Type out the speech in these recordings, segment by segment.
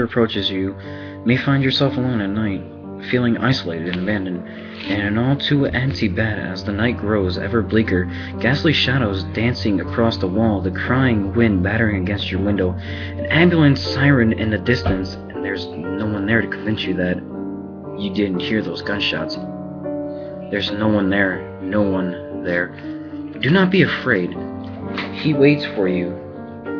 stranger approaches you, may find yourself alone at night, feeling isolated and abandoned, in an all too empty bed as the night grows ever bleaker, ghastly shadows dancing across the wall, the crying wind battering against your window, an ambulance siren in the distance, and there's no one there to convince you that you didn't hear those gunshots. There's no one there, no one there. Do not be afraid. He waits for you.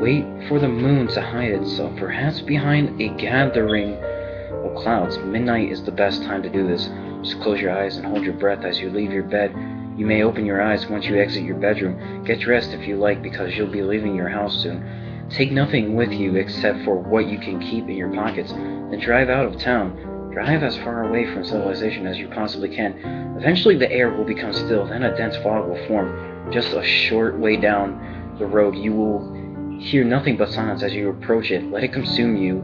Wait for the moon to hide itself, perhaps behind a gathering of clouds. Midnight is the best time to do this. Just close your eyes and hold your breath as you leave your bed. You may open your eyes once you exit your bedroom. Get dressed if you like, because you'll be leaving your house soon. Take nothing with you except for what you can keep in your pockets. Then drive out of town. Drive as far away from civilization as you possibly can. Eventually the air will become still, then a dense fog will form. Just a short way down the road, you will hear nothing but silence as you approach it. Let it consume you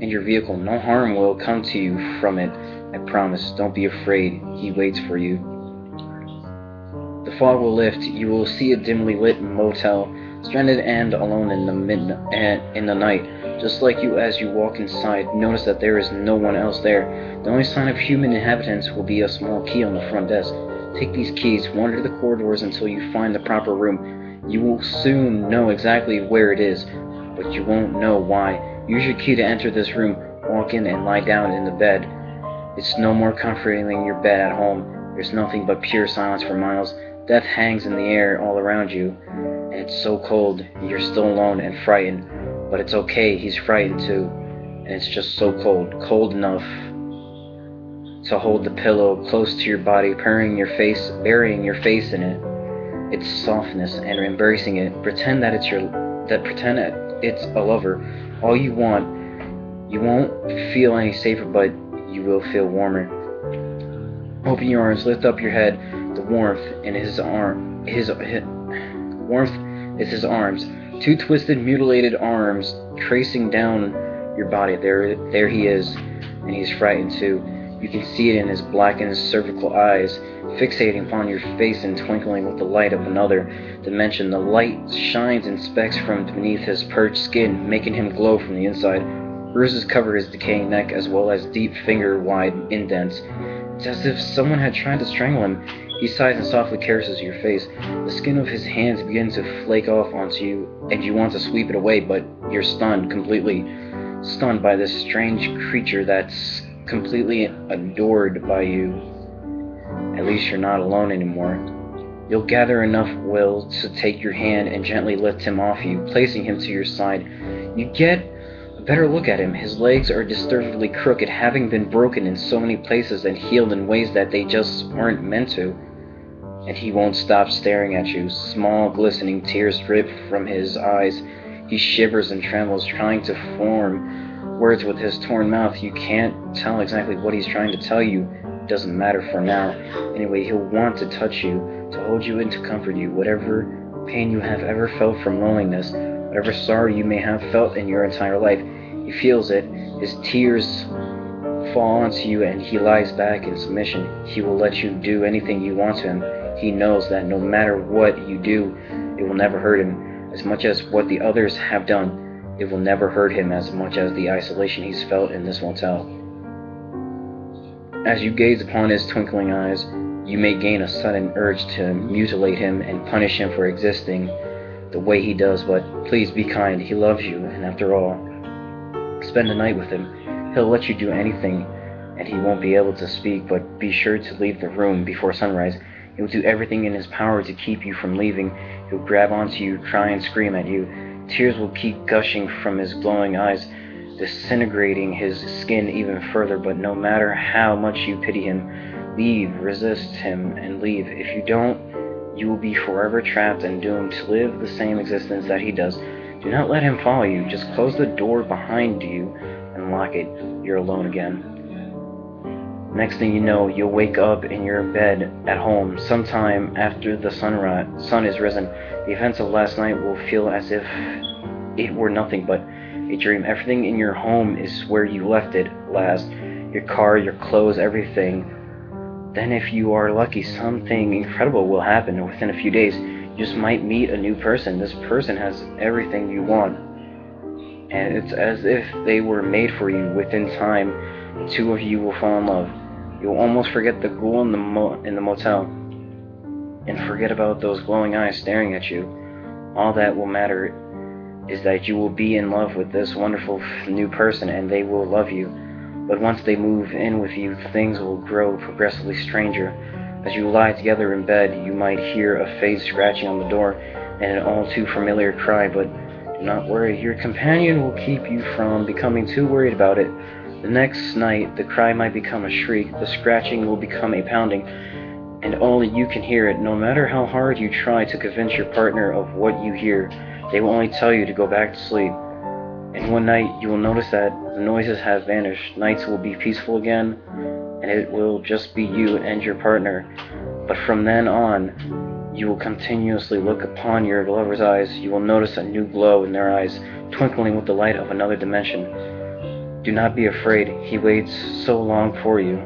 and your vehicle. No harm will come to you from it. I promise. Don't be afraid. He waits for you. The fog will lift. You will see a dimly lit motel, stranded and alone in the night. Just like you as you walk inside, notice that there is no one else there. The only sign of human inhabitants will be a small key on the front desk. Take these keys, wander the corridors until you find the proper room. You will soon know exactly where it is, but you won't know why. Use your key to enter this room. Walk in and lie down in the bed. It's no more comforting than your bed at home. There's nothing but pure silence for miles. Death hangs in the air all around you, and it's so cold. You're still alone and frightened, but it's okay. He's frightened too, and it's just so cold. Cold enough to hold the pillow close to your body, burying your face in it. Its softness and embracing it. Pretend that it's a lover. All you want. You won't feel any safer, but you will feel warmer. Open your arms, lift up your head. The warmth in his arms. Two twisted, mutilated arms tracing down your body. There he is, and he's frightened too. You can see it in his blackened cervical eyes, fixating upon your face and twinkling with the light of another dimension. The light shines in specks from beneath his purged skin, making him glow from the inside. Bruises cover his decaying neck, as well as deep finger-wide indents. It's as if someone had tried to strangle him. He sighs and softly caresses your face. The skin of his hands begins to flake off onto you, and you want to sweep it away, but you're stunned, completely stunned by this strange creature that's completely adored by you. At least you're not alone anymore. You'll gather enough will to take your hand and gently lift him off you, placing him to your side. You get a better look at him. His legs are disturbingly crooked, having been broken in so many places and healed in ways that they just weren't meant to. And he won't stop staring at you. Small, glistening tears drip from his eyes. He shivers and trembles, trying to form words with his torn mouth. You can't tell exactly what he's trying to tell you. It doesn't matter for now. Anyway, he'll want to touch you, to hold you and to comfort you. Whatever pain you have ever felt from loneliness, whatever sorrow you may have felt in your entire life, he feels it. His tears fall onto you, and he lies back in submission. He will let you do anything you want to him. He knows that no matter what you do, it will never hurt him as much as what the others have done. It will never hurt him as much as the isolation he's felt in this motel. As you gaze upon his twinkling eyes, you may gain a sudden urge to mutilate him and punish him for existing the way he does, but please be kind. He loves you, and after all, spend the night with him. He'll let you do anything, and he won't be able to speak, but be sure to leave the room before sunrise. He'll do everything in his power to keep you from leaving. He'll grab onto you, cry and scream at you. Tears will keep gushing from his glowing eyes, disintegrating his skin even further, but no matter how much you pity him, leave, resist him, and leave. If you don't, you will be forever trapped and doomed to live the same existence that he does. Do not let him follow you. Just close the door behind you and lock it. You're alone again. Next thing you know, you'll wake up in your bed at home sometime after the sun is risen. The events of last night will feel as if it were nothing but a dream. Everything in your home is where you left it last. Your car, your clothes, everything. Then if you are lucky, something incredible will happen within a few days. You just might meet a new person. This person has everything you want. and it's as if they were made for you. Within time, the two of you will fall in love. You'll almost forget the ghoul in the motel, and forget about those glowing eyes staring at you. All that will matter is that you will be in love with this wonderful new person, and they will love you. But once they move in with you, things will grow progressively stranger. As you lie together in bed, you might hear a faint scratching on the door and an all too familiar cry, but do not worry, your companion will keep you from becoming too worried about it. The next night, the cry might become a shriek, the scratching will become a pounding, and only you can hear it. No matter how hard you try to convince your partner of what you hear, they will only tell you to go back to sleep. And one night you will notice that the noises have vanished. Nights will be peaceful again, and it will just be you and your partner. But from then on, you will continuously look upon your lover's eyes. You will notice a new glow in their eyes, twinkling with the light of another dimension. Do not be afraid. He waits so long for you.